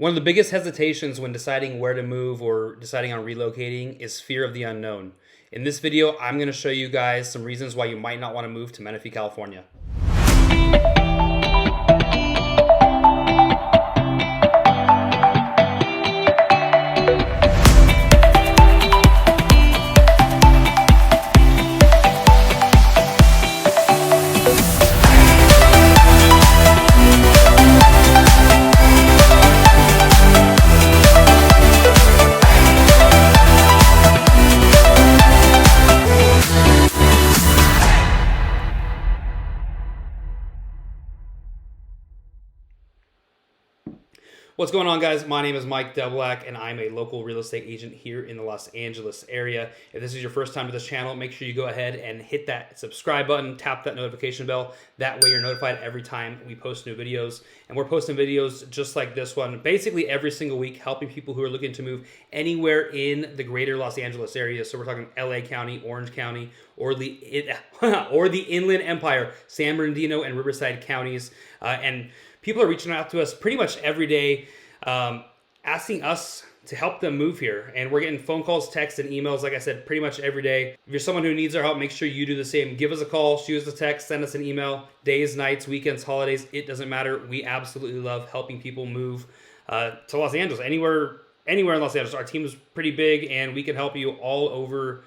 One of the biggest hesitations when deciding where to move or deciding on relocating is fear of the unknown. In this video, I'm going to show you guys some reasons why you might not want to move to Menifee, California. What's going on, guys? My name is Mike Delblack, and I'm a local real estate agent here in the Los Angeles area. If this is your first time to this channel, make sure you go ahead and hit that subscribe button, tap that notification bell. That way you're notified every time we post new videos. And we're posting videos just like this one, basically every single week, helping people who are looking to move anywhere in the greater Los Angeles area. So we're talking LA County, Orange County, or the Inland Empire, San Bernardino and Riverside counties. And people are reaching out to us pretty much every day, asking us to help them move here. And we're getting phone calls, texts, and emails, like I said, pretty much every day. If you're someone who needs our help, make sure you do the same. Give us a call, shoot us a text, send us an email. Days, nights, weekends, holidays, it doesn't matter. We absolutely love helping people move to Los Angeles. Anywhere in Los Angeles. Our team is pretty big, and we can help you all over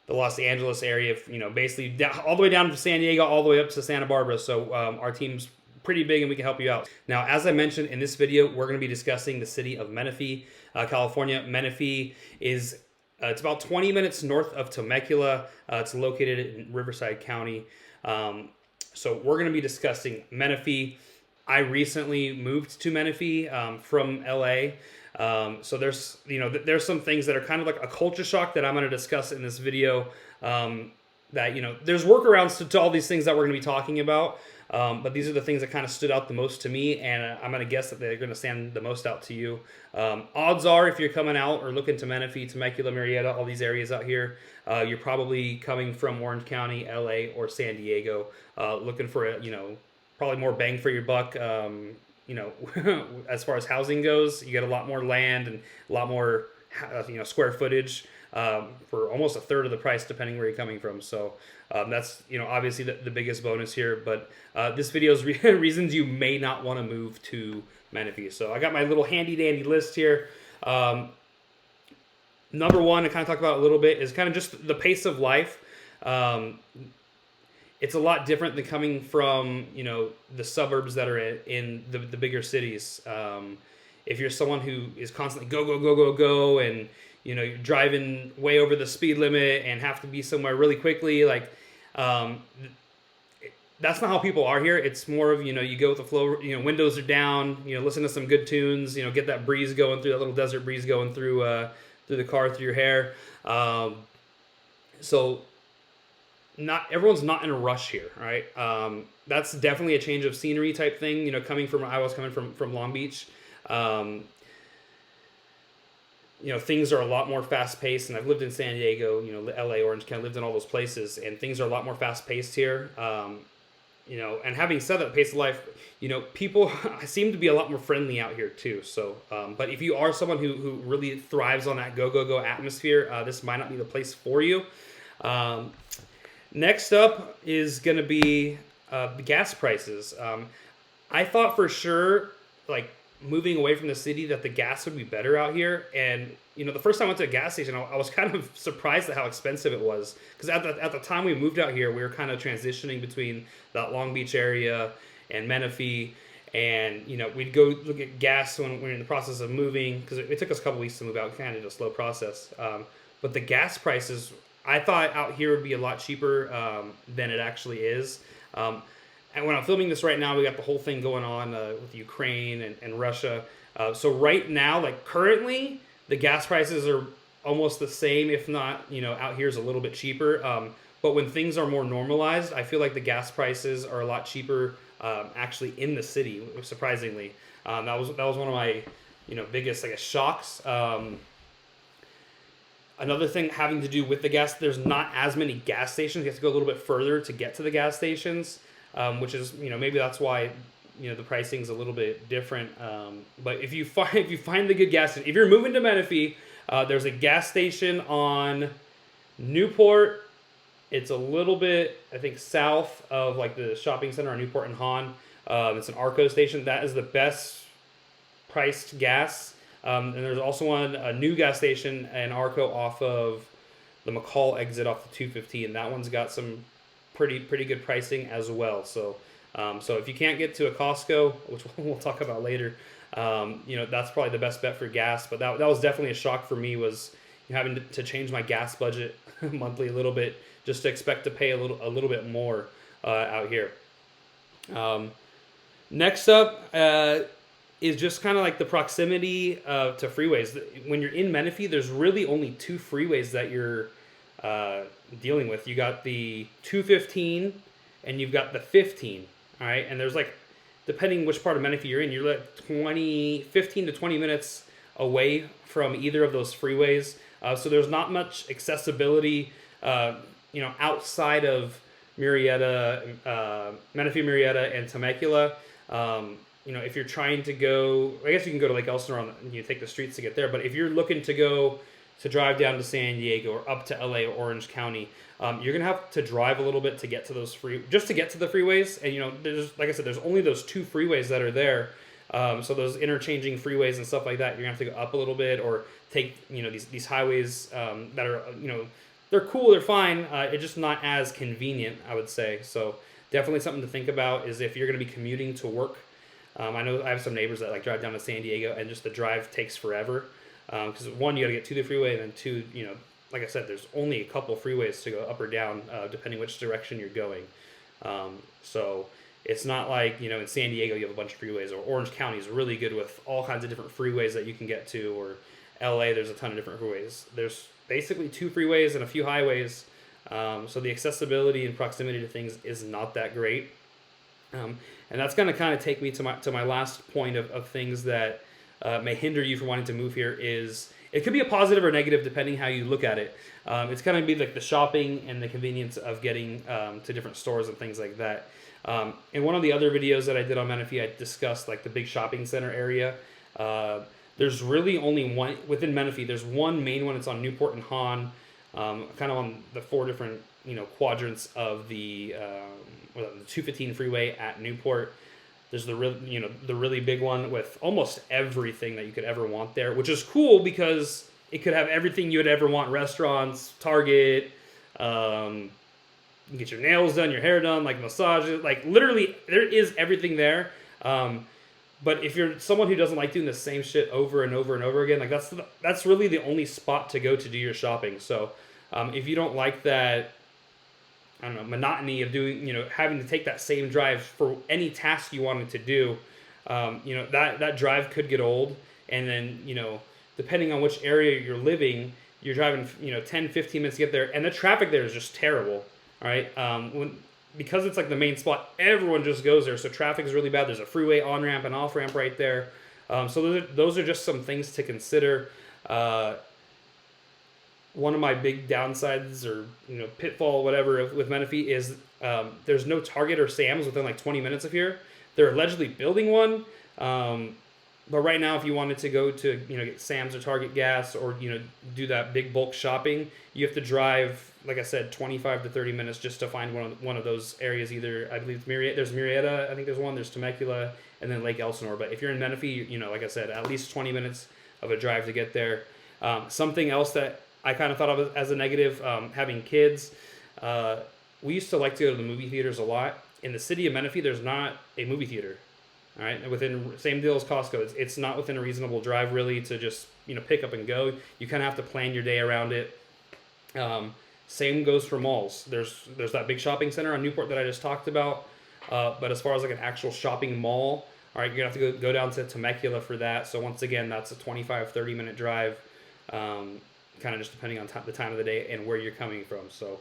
the Los Angeles area, basically all the way down to San Diego, all the way up to Santa Barbara. So our team's pretty big, and we can help you out. Now, as I mentioned in this video, we're going to be discussing the city of Menifee, California. Menifee is it's about 20 minutes north of Temecula. It's located in Riverside County. So we're going to be discussing Menifee. I recently moved to Menifee from LA. So there's there's some things that are kind of like a culture shock that I'm going to discuss in this video. That there's workarounds to all these things that we're going to be talking about. But these are the things that kind of stood out the most to me, and I'm going to guess that they're going to stand the most out to you. Odds are, if you're coming out or looking to Menifee, Temecula, Murrieta, all these areas out here, you're probably coming from Orange County, LA, or San Diego, looking for probably more bang for your buck. As far as housing goes, you get a lot more land and a lot more square footage for almost a third of the price, depending where you're coming from. So that's obviously the biggest bonus here. But this video is reasons you may not want to move to Menifee. So I got my little handy dandy list here. Number one, I kind of talked about a little bit, is kind of just the pace of life. It's a lot different than coming from the suburbs that are in the bigger cities. If you're someone who is constantly go, and you're driving way over the speed limit and have to be somewhere really quickly, that's not how people are here. It's more of, you go with the flow, windows are down, listen to some good tunes, get that breeze going through, that little desert breeze going through the car, through your hair. So not everyone's not in a rush here, right? That's definitely a change of scenery type thing, coming from Long Beach. Things are a lot more fast-paced, and I've lived in San Diego, LA, Orange County, lived in all those places, and things are a lot more fast-paced here. And having said that, pace of life, people seem to be a lot more friendly out here too. So, but if you are someone who really thrives on that go atmosphere, this might not be the place for you. Next up is going to be the gas prices. I thought for sure, moving away from the city, that the gas would be better out here. And the first time I went to a gas station, I was kind of surprised at how expensive it was, because at the time we moved out here, we were kind of transitioning between that Long Beach area and Menifee, and we'd go look at gas when we were in the process of moving, because it took us a couple weeks to move out, kind of a slow process. But the gas prices, I thought out here would be a lot cheaper than it actually is. And when I'm filming this right now, we got the whole thing going on with Ukraine and Russia. So right now, currently, the gas prices are almost the same, if not, out here is a little bit cheaper. But when things are more normalized, I feel like the gas prices are a lot cheaper actually in the city, surprisingly. That was one of my biggest shocks. Another thing having to do with the gas, there's not as many gas stations. You have to go a little bit further to get to the gas stations, which is, maybe that's why the pricing's a little bit different. But if you find the good gas station, if you're moving to Menifee, there's a gas station on Newport. It's a little bit, I think, south of like the shopping center on Newport and Hahn. It's an Arco station. That is the best priced gas. And there's also a new gas station in Arco off of the McCall exit off the 215. That one's got some pretty good pricing as well. So if you can't get to a Costco, which we'll talk about later, that's probably the best bet for gas. But that was definitely a shock for me, was having to change my gas budget monthly a little bit just to expect to pay a little bit more out here. Next up is just kind of like the proximity to freeways. When you're in Menifee, there's really only two freeways that you're dealing with. You got the 215 and you've got the 15. All right, and there's like, depending which part of Menifee you're in, you're like 15 to 20 minutes away from either of those freeways. So there's not much accessibility, outside of Murrieta, Menifee, Murrieta, and Temecula. If you're trying to go, I guess you can go to Lake Elsinore and you take the streets to get there. But if you're looking to drive down to San Diego or up to LA or Orange County, you're gonna have to drive a little bit to get to those just to get to the freeways. And there's, like I said, there's only those two freeways that are there. So those interchanging freeways and stuff like that, you're gonna have to go up a little bit or take these highways that are they're cool, they're fine. It's just not as convenient, I would say. So definitely something to think about is if you're gonna be commuting to work. I know I have some neighbors that like drive down to San Diego and just the drive takes forever. Because one, you got to get to the freeway, and then two, like I said, there's only a couple freeways to go up or down, depending which direction you're going. So it's not like, in San Diego you have a bunch of freeways, or Orange County is really good with all kinds of different freeways that you can get to, or LA, there's a ton of different freeways. There's basically two freeways and a few highways, so the accessibility and proximity to things is not that great. And that's going to kind of take me to my last point of things that may hinder you from wanting to move here. Is it could be a positive or negative depending how you look at it. It's going to be like the shopping and the convenience of getting to different stores and things like that. In one of the other videos that I did on Menifee, I discussed like the big shopping center area. There's really only one within Menifee. There's one main one. It's on Newport and Hahn, kind of on the four different quadrants of the 215 freeway at Newport. There's the really big one with almost everything that you could ever want there, which is cool because it could have everything you would ever want: restaurants, Target, you can get your nails done, your hair done, like massages, like literally there is everything there. But if you're someone who doesn't like doing the same shit over and over and over again, like that's really the only spot to go to do your shopping. So if you don't like that, I don't know, monotony of doing, having to take that same drive for any task you wanted to do, that drive could get old. And then, depending on which area you're living, you're driving, 10, 15 minutes to get there. And the traffic there is just terrible. All right. Because it's like the main spot, everyone just goes there. So traffic is really bad. There's a freeway on-ramp and off-ramp right there. So those are just some things to consider. One of my big downsides or pitfall, whatever, with Menifee is there's no Target or Sam's within like 20 minutes of here. They're allegedly building one, but right now, if you wanted to go to get Sam's or Target gas or do that big bulk shopping, you have to drive, like I said, 25 to 30 minutes just to find one of those areas. Either I believe there's Murrieta, I think there's one, there's Temecula, and then Lake Elsinore. But if you're in Menifee, like I said, at least 20 minutes of a drive to get there. Something else that I kind of thought of as a negative, having kids. We used to like to go to the movie theaters a lot. In the city of Menifee, there's not a movie theater. All right, same deal as Costco. It's not within a reasonable drive really to just pick up and go. You kind of have to plan your day around it. Same goes for malls. There's that big shopping center on Newport that I just talked about. But as far as like an actual shopping mall, all right, you're gonna have to go down to Temecula for that. So once again, that's a 25, 30 minute drive. Kind of just depending on the time of the day and where you're coming from. So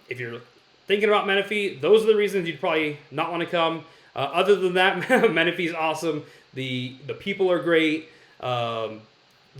if you're thinking about Menifee, those are the reasons you'd probably not want to come. Other than that, Menifee's awesome. The people are great. The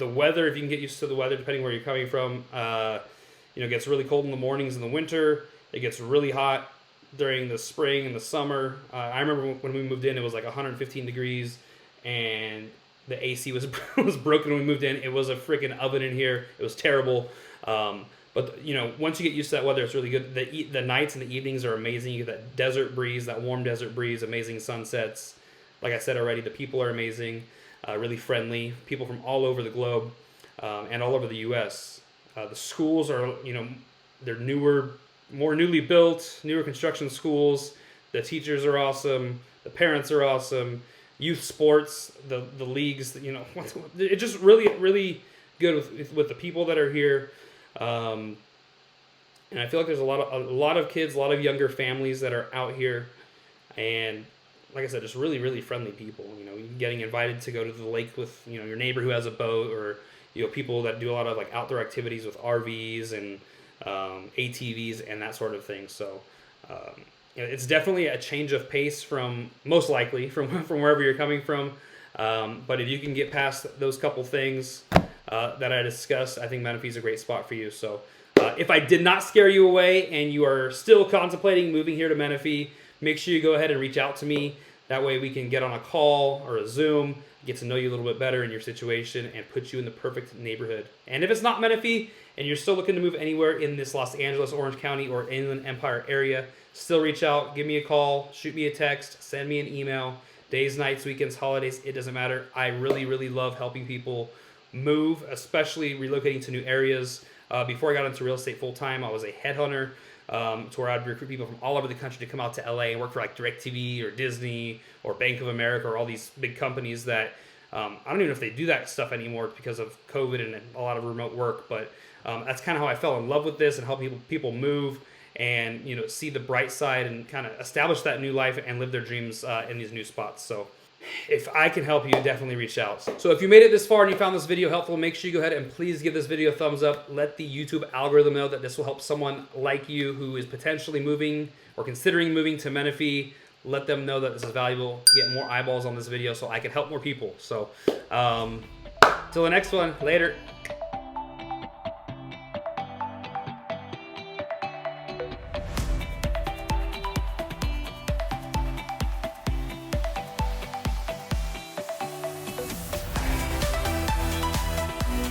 weather, if you can get used to the weather, depending where you're coming from, it gets really cold in the mornings in the winter. It gets really hot during the spring and the summer. I remember when we moved in, it was like 115 degrees, and the AC was was broken when we moved in. It was a freaking oven in here. It was terrible. But you know, once you get used to that weather, it's really good. The nights and the evenings are amazing. You get that desert breeze, that warm desert breeze, amazing sunsets. Like I said already, the people are amazing, really friendly. People from all over the globe and all over the U.S. The schools are, you know, they're newer, more newly built, newer construction schools. The teachers are awesome. The parents are awesome. Youth sports, the leagues, you know, it's just really good with the people that are here. And I feel like there's a lot of kids, a lot of younger families that are out here, and like I said, just really friendly people. You know, getting invited to go to the lake with, you know, your neighbor who has a boat, or, you know, people that do a lot of like outdoor activities with RVs and ATVs and that sort of thing. So you know, it's definitely a change of pace from, most likely, from wherever you're coming from. But if you can get past those couple things that I discussed, I think Menifee is a great spot for you. So if I did not scare you away and you are still contemplating moving here to Menifee, make sure you go ahead and reach out to me. That way we can get on a call or a Zoom, get to know you a little bit better in your situation, and put you in the perfect neighborhood. And if it's not Menifee and you're still looking to move anywhere in this Los Angeles, Orange County, or Inland Empire area, still reach out, give me a call, shoot me a text, send me an email. Days, nights, weekends, holidays, it doesn't matter. I really love helping people move, especially relocating to new areas. Before I got into real estate full time, I was a headhunter, to where I'd recruit people from all over the country to come out to LA and work for like DirecTV or Disney or Bank of America or all these big companies that I don't even know if they do that stuff anymore because of COVID and a lot of remote work. But that's kind of how I fell in love with this and help people move and, you know, see the bright side and kind of establish that new life and live their dreams in these new spots. So if I can help you, definitely reach out. So if you made it this far and you found this video helpful, make sure you go ahead and please give this video a thumbs up. Let the YouTube algorithm know that this will help someone like you who is potentially moving or considering moving to Menifee. Let them know that this is valuable to get more eyeballs on this video so I can help more people. So till the next one, later.